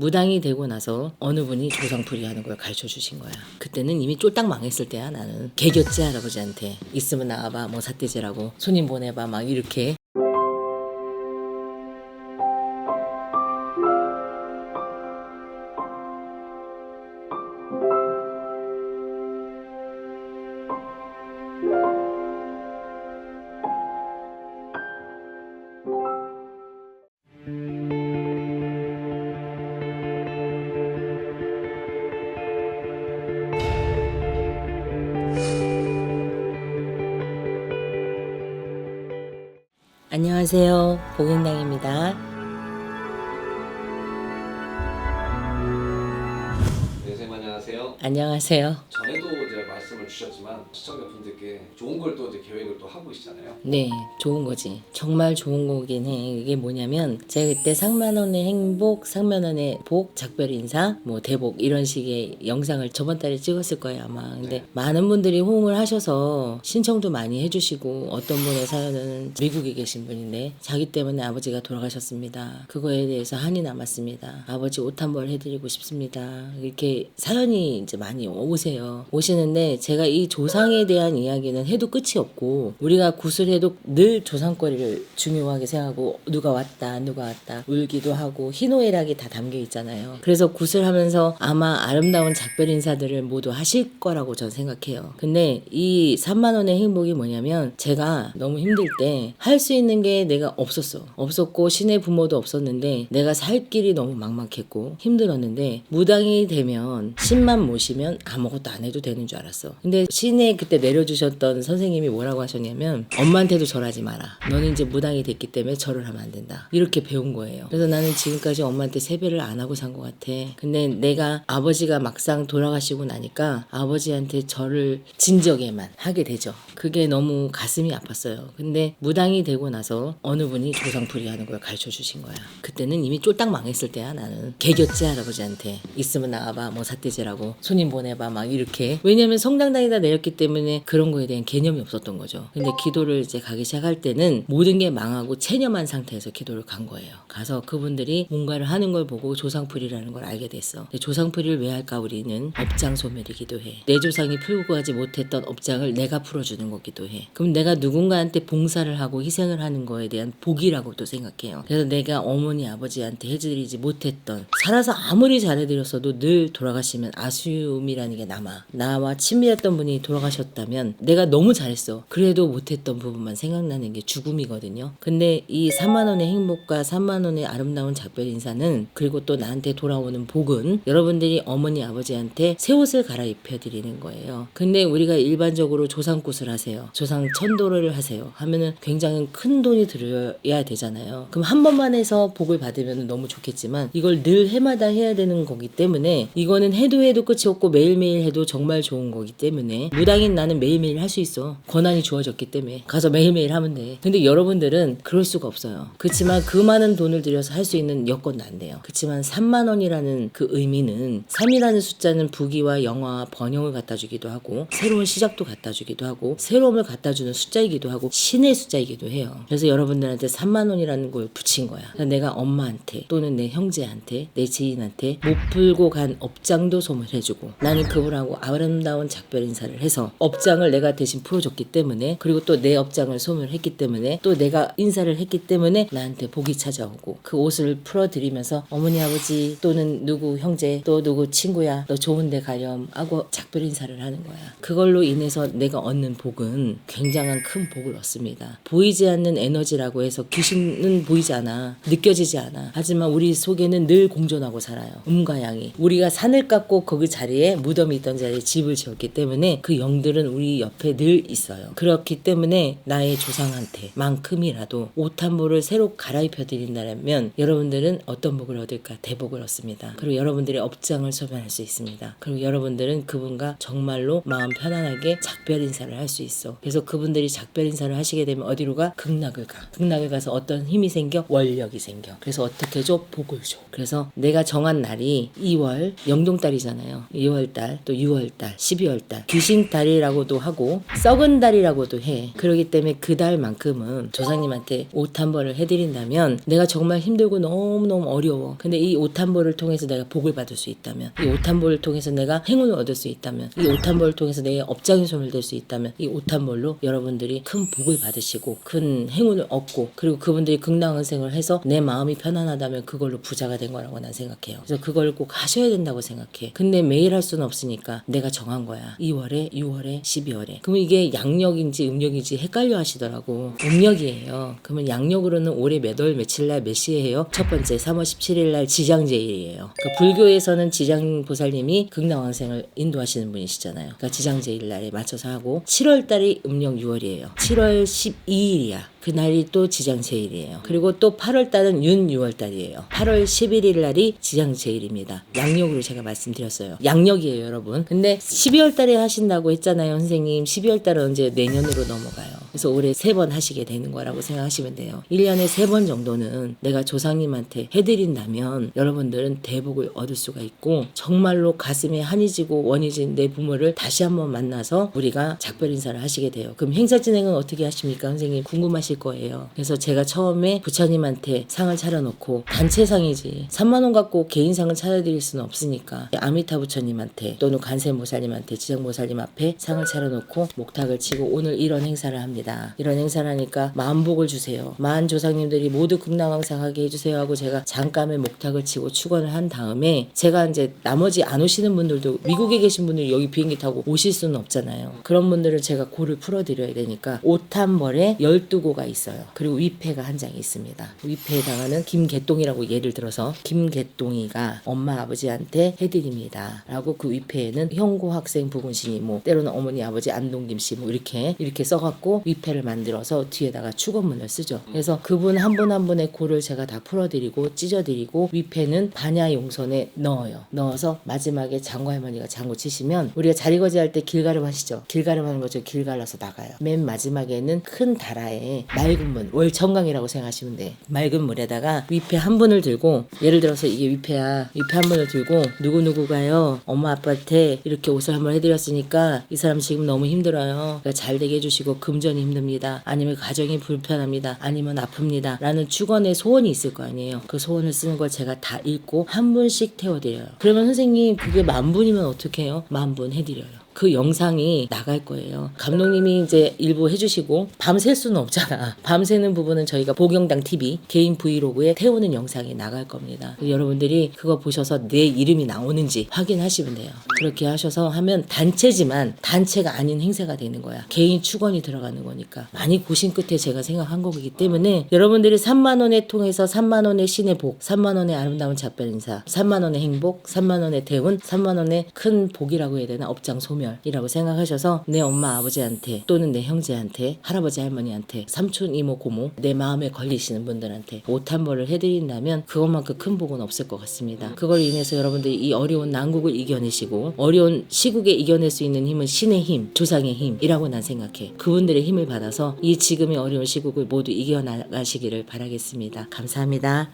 무당이 되고 나서 어느 분이 조상풀이 하는 걸 가르쳐 주신 거야. 그때는 이미 쫄딱 망했을 때야. 나는 개겼지 할아버지한테. 있으면 나와봐, 뭐 삿대질하고 손님 보내봐, 막 이렇게. 안녕하세요, 복인당입니다. 네, 선생님 안녕하세요. 안녕하세요. 전에도 이제 말씀을 주셨지만 시청자분들께 좋은 걸 또 이제 계획을 또 하고 계시잖아요. 네, 좋은 거지. 정말 좋은 거긴 해. 이게 뭐냐면 제가 그때 상만원의 행복, 상만원의 복, 작별 인사, 뭐 대복 이런 식의 영상을 저번 달에 찍었을 거예요 아마. 근데 네. 많은 분들이 호응을 하셔서 신청도 많이 해주시고, 어떤 분의 사연은 미국에 계신 분인데 자기 때문에 아버지가 돌아가셨습니다. 그거에 대해서 한이 남았습니다. 아버지 옷 한 벌 해드리고 싶습니다. 이렇게 사연이 이제 많이 오시는데, 제가 이 조상에 대한 이야기는 해도 끝이 없고, 우리가 구슬해도 늘 조상거리를 중요하게 생각하고, 누가 왔다 울기도 하고 희노애락이 다 담겨 있잖아요. 그래서 구슬하면서 아마 아름다운 작별 인사들을 모두 하실 거라고 전 생각해요. 근데 이 3만 원의 행복이 뭐냐면, 제가 너무 힘들 때 할 수 있는 게 내가 없었고 신의 부모도 없었는데, 내가 살 길이 너무 막막했고 힘들었는데, 무당이 되면 신만 모시면 아무것도 안 해도 되는 줄 알았어. 근데 신에 그때 내려주셨던 선생님이 뭐라고 하셨냐면, 엄마한테도 절하지 마라. 너는 이제 무당이 됐기 때문에 절을 하면 안 된다. 이렇게 배운 거예요. 그래서 나는 지금까지 엄마한테 세배를 안 하고 산 것 같아. 근데 내가 아버지가 막상 돌아가시고 나니까 아버지한테 절을 진적에만 하게 되죠. 그게 너무 가슴이 아팠어요. 근데 무당이 되고 나서 어느 분이 조상풀이 하는 걸 가르쳐 주신 거야. 그때는 이미 쫄딱 망했을 때야. 나는 개겼지 할아버지한테. 있으면 나와봐, 뭐 삿대질하고 손님 보내봐, 막 이렇게. 왜냐면 성당 다니다 내렸기 때문에 그런 거에 대한 개념이 없었던 거죠. 근데 기도를 이제 가기 시작할 때는 모든 게 망하고 체념한 상태에서 기도를 간 거예요. 가서 그분들이 뭔가를 하는 걸 보고 조상풀이라는 걸 알게 됐어. 근데 조상풀이를 왜 할까? 우리는 업장소멸이기도 해. 내 조상이 풀고 가지 못했던 업장을 내가 풀어주는 거기도 해. 그럼 내가 누군가한테 봉사를 하고 희생을 하는 거에 대한 복이라고도 생각해요. 그래서 내가 어머니 아버지한테 해드리지 못했던, 살아서 아무리 잘해드렸어도 늘 돌아가시면 아쉬움이라는 게 남아. 나와 친밀했던 분이 돌아가셨다면 내가 너무 잘했어. 그래도 못했던 부분만 생각나는 게 죽음이거든요. 근데 이 3만 원의 행복과 3만 원의 아름다운 작별 인사는, 그리고 또 나한테 돌아오는 복은, 여러분들이 어머니 아버지한테 새 옷을 갈아입혀 드리는 거예요. 근데 우리가 일반적으로 조상굿을 하세요, 조상 천도를 하세요 하면은 굉장히 큰 돈이 들어야 되잖아요. 그럼 한 번만 해서 복을 받으면 너무 좋겠지만, 이걸 늘 해마다 해야 되는 거기 때문에, 이거는 해도 끝이 없고 매일매일 해도 정말 좋은 거기 때문에, 무당인 나는 매일매일 할 수 있어. 권한이 주어졌기 때문에 가서 매일매일 하면 돼. 근데 여러분들은 그럴 수가 없어요. 그렇지만 그 많은 돈을 들여서 할 수 있는 여건도 안 돼요. 그렇지만 3만 원이라는 그 의미는, 3이라는 숫자는 부귀와 영화와 번영을 갖다 주기도 하고, 새로운 시작도 갖다 주기도 하고, 새로움을 갖다 주는 숫자이기도 하고, 신의 숫자이기도 해요. 그래서 여러분들한테 3만 원이라는 걸 붙인 거야. 그래서 내가 엄마한테 또는 내 형제한테, 내 지인한테 못 풀고 간 업장도 소멸해주고, 나는 그분하고 아름다운 작별 인사를 해서 업장을 내가 대신 풀어줬기 때문에, 그리고 또 내 업장을 소멸했기 때문에, 또 내가 인사를 했기 때문에 나한테 복이 찾아오고, 그 옷을 풀어드리면서 어머니 아버지 또는 누구 형제 또 누구 친구야, 너 좋은 데 가렴 하고 작별 인사를 하는 거야. 그걸로 인해서 내가 얻는 복은 굉장한 큰 복을 얻습니다. 보이지 않는 에너지라고 해서 귀신은 보이지 않아, 느껴지지 않아. 하지만 우리 속에는 늘 공존하고 살아요. 음과 양이. 우리가 산을 깎고 거기 자리에, 무덤이 있던 자리에 집을 지었기 때문에 그 영들은 우리 옆에 늘 있어요. 그렇기 때문에 나의 조상한테 만큼이라도 옷 한 벌을 새로 갈아입혀 드린다면 여러분들은 어떤 복을 얻을까? 대복을 얻습니다. 그리고 여러분들의 업장을 소멸할 수 있습니다. 그리고 여러분들은 그분과 정말로 마음 편안하게 작별 인사를 할 수 있어. 그래서 그분들이 작별 인사를 하시게 되면 어디로 가? 극락을 가. 극락을 가서 어떤 힘이 생겨? 원력이 생겨. 그래서 어떻게 줘? 복을 줘. 그래서 내가 정한 날이 2월 영동달이잖아요. 2월달, 또 6월달, 12월달 12월달 귀신달이라고도 하고 썩은 달이라고도 해. 그렇기 때문에 그 달만큼은 조상님한테 옷 한 벌을 해드린다면 내가 정말 힘들고 너무너무 어려워. 근데 이 옷 한 벌을 통해서 내가 복을 받을 수 있다면, 이 옷 한 벌을 통해서 내가 행운을 얻을 수 있다면, 이 옷 한 벌을 통해서 내 업장에 손을 댈 수 있다면 이 옷 한 벌로 여러분들이 큰 복을 받으시고 큰 행운을 얻고, 그리고 그분들이 극락은생을 해서 내 마음이 편안하다면 그걸로 부자가 된 거라고 난 생각해요. 그래서 그걸 꼭 하셔야 된다고 생각해. 근데 매일 할 수는 없으니까 내가 정한 거야. 2월에, 6월에, 12월에. 그러면 이게 양력인지 음력인지 헷갈려 하시더라고. 음력이에요. 그러면 양력으로는 올해 몇 월 며칠 날 몇 시에 해요? 첫 번째 3월 17일 날 지장제일이에요. 그러니까 불교에서는 지장보살님이 극락왕생을 인도하시는 분이시잖아요. 그러니까 지장제일 날에 맞춰서 하고, 7월 달이 음력 6월이에요. 7월 12일이야. 그날이 또 지장제일이에요. 그리고 또 8월 달은 윤 6월 달이에요. 8월 11일 날이 지장제일입니다. 양력으로 제가 말씀드렸어요. 양력이에요, 여러분. 근데 12월 달에 하신다고 했잖아요, 선생님. 12월 달은 언제? 내년으로 넘어가요. 그래서 올해 3번 하시게 되는 거라고 생각하시면 돼요. 1년에 3번 정도는 내가 조상님한테 해드린다면 여러분들은 대복을 얻을 수가 있고, 정말로 가슴에 한이 지고 원이 진 내 부모를 다시 한번 만나서 우리가 작별 인사를 하시게 돼요. 그럼 행사 진행은 어떻게 하십니까, 선생님? 궁금하실 거예요. 그래서 제가 처음에 부처님한테 상을 차려놓고, 단체상이지 3만 원 갖고 개인상을 차려드릴 수는 없으니까 아미타 부처님한테 또는 관세모살님한테, 지장모살님 앞에 상을 차려놓고 목탁을 치고 오늘 이런 행사를 합니다. 이런 행사를 하니까 만복을 주세요. 만 조상님들이 모두 극락왕상하게 해주세요 하고 제가 잠깐의 목탁을 치고 축원을 한 다음에, 제가 이제 나머지 안 오시는 분들도, 미국에 계신 분들이 여기 비행기 타고 오실 수는 없잖아요. 그런 분들은 제가 고를 풀어드려야 되니까 옷 한 벌에 12고가 있어요. 그리고 위패가 한 장이 있습니다. 위패에 해당하는 김개똥이라고 예를 들어서 김개똥이가 엄마 아버지한테 해드립니다 라고, 그 위패에는 형고 학생 부군신이 뭐 때로는 어머니 아버지 안동김씨 뭐 이렇게 써갖고 위패를 만들어서 뒤에다가 축원문을 쓰죠. 그래서 그분 한 분 한 분의 고를 제가 다 풀어드리고 찢어드리고, 위패는 반야용선에 넣어서 마지막에 장고 할머니가 장고 치시면, 우리가 자리거지 할 때 길가름 하시죠. 길가름 하는 거죠. 길 갈라서 나가요. 맨 마지막에는 큰 다라에 맑은 물, 월청강이라고 생각하시면 돼. 맑은 물에다가 위패 한 분을 들고, 예를 들어서 이게 위패야. 위패 한 분을 들고 누구누구가요 엄마 아빠한테 이렇게 옷을 한번 해드렸으니까 이 사람 지금 너무 힘들어요. 그러니까 잘 되게 해주시고, 금전이 힘듭니다. 아니면 가정이 불편합니다. 아니면 아픕니다. 라는 축원의 소원이 있을 거 아니에요. 그 소원을 쓰는 걸 제가 다 읽고 한 분씩 태워드려요. 그러면 선생님 그게 10,000분이면 어떻게 해요? 10,000분 해드려요. 그 영상이 나갈 거예요. 감독님이 이제 일부 해주시고, 밤샐 수는 없잖아. 밤새는 부분은 저희가 보경당 TV 개인 브이로그에 태우는 영상이 나갈 겁니다. 여러분들이 그거 보셔서 내 이름이 나오는지 확인하시면 돼요. 그렇게 하셔서 하면 단체지만 단체가 아닌 행사가 되는 거야. 개인 축원이 들어가는 거니까. 많이 고심 끝에 제가 생각한 거기 때문에 여러분들이 3만 원에 통해서 3만 원의 신의 복, 3만 원의 아름다운 작별 인사, 3만 원의 행복, 3만 원의 대운, 3만 원의 큰 복이라고 해야 되나? 업장 소멸이라고 생각하셔서 내 엄마 아버지한테 또는 내 형제한테, 할아버지 할머니한테, 삼촌 이모 고모, 내 마음에 걸리시는 분들한테 옷 한 벌을 해드린다면 그것만큼 큰 복은 없을 것 같습니다. 그걸 인해서 여러분들이 이 어려운 난국을 이겨내시고, 어려운 시국에 이겨낼 수 있는 힘은 신의 힘, 조상의 힘이라고 난 생각해. 그분들의 힘을 받아서 이 지금의 어려운 시국을 모두 이겨나가시기를 바라겠습니다. 감사합니다.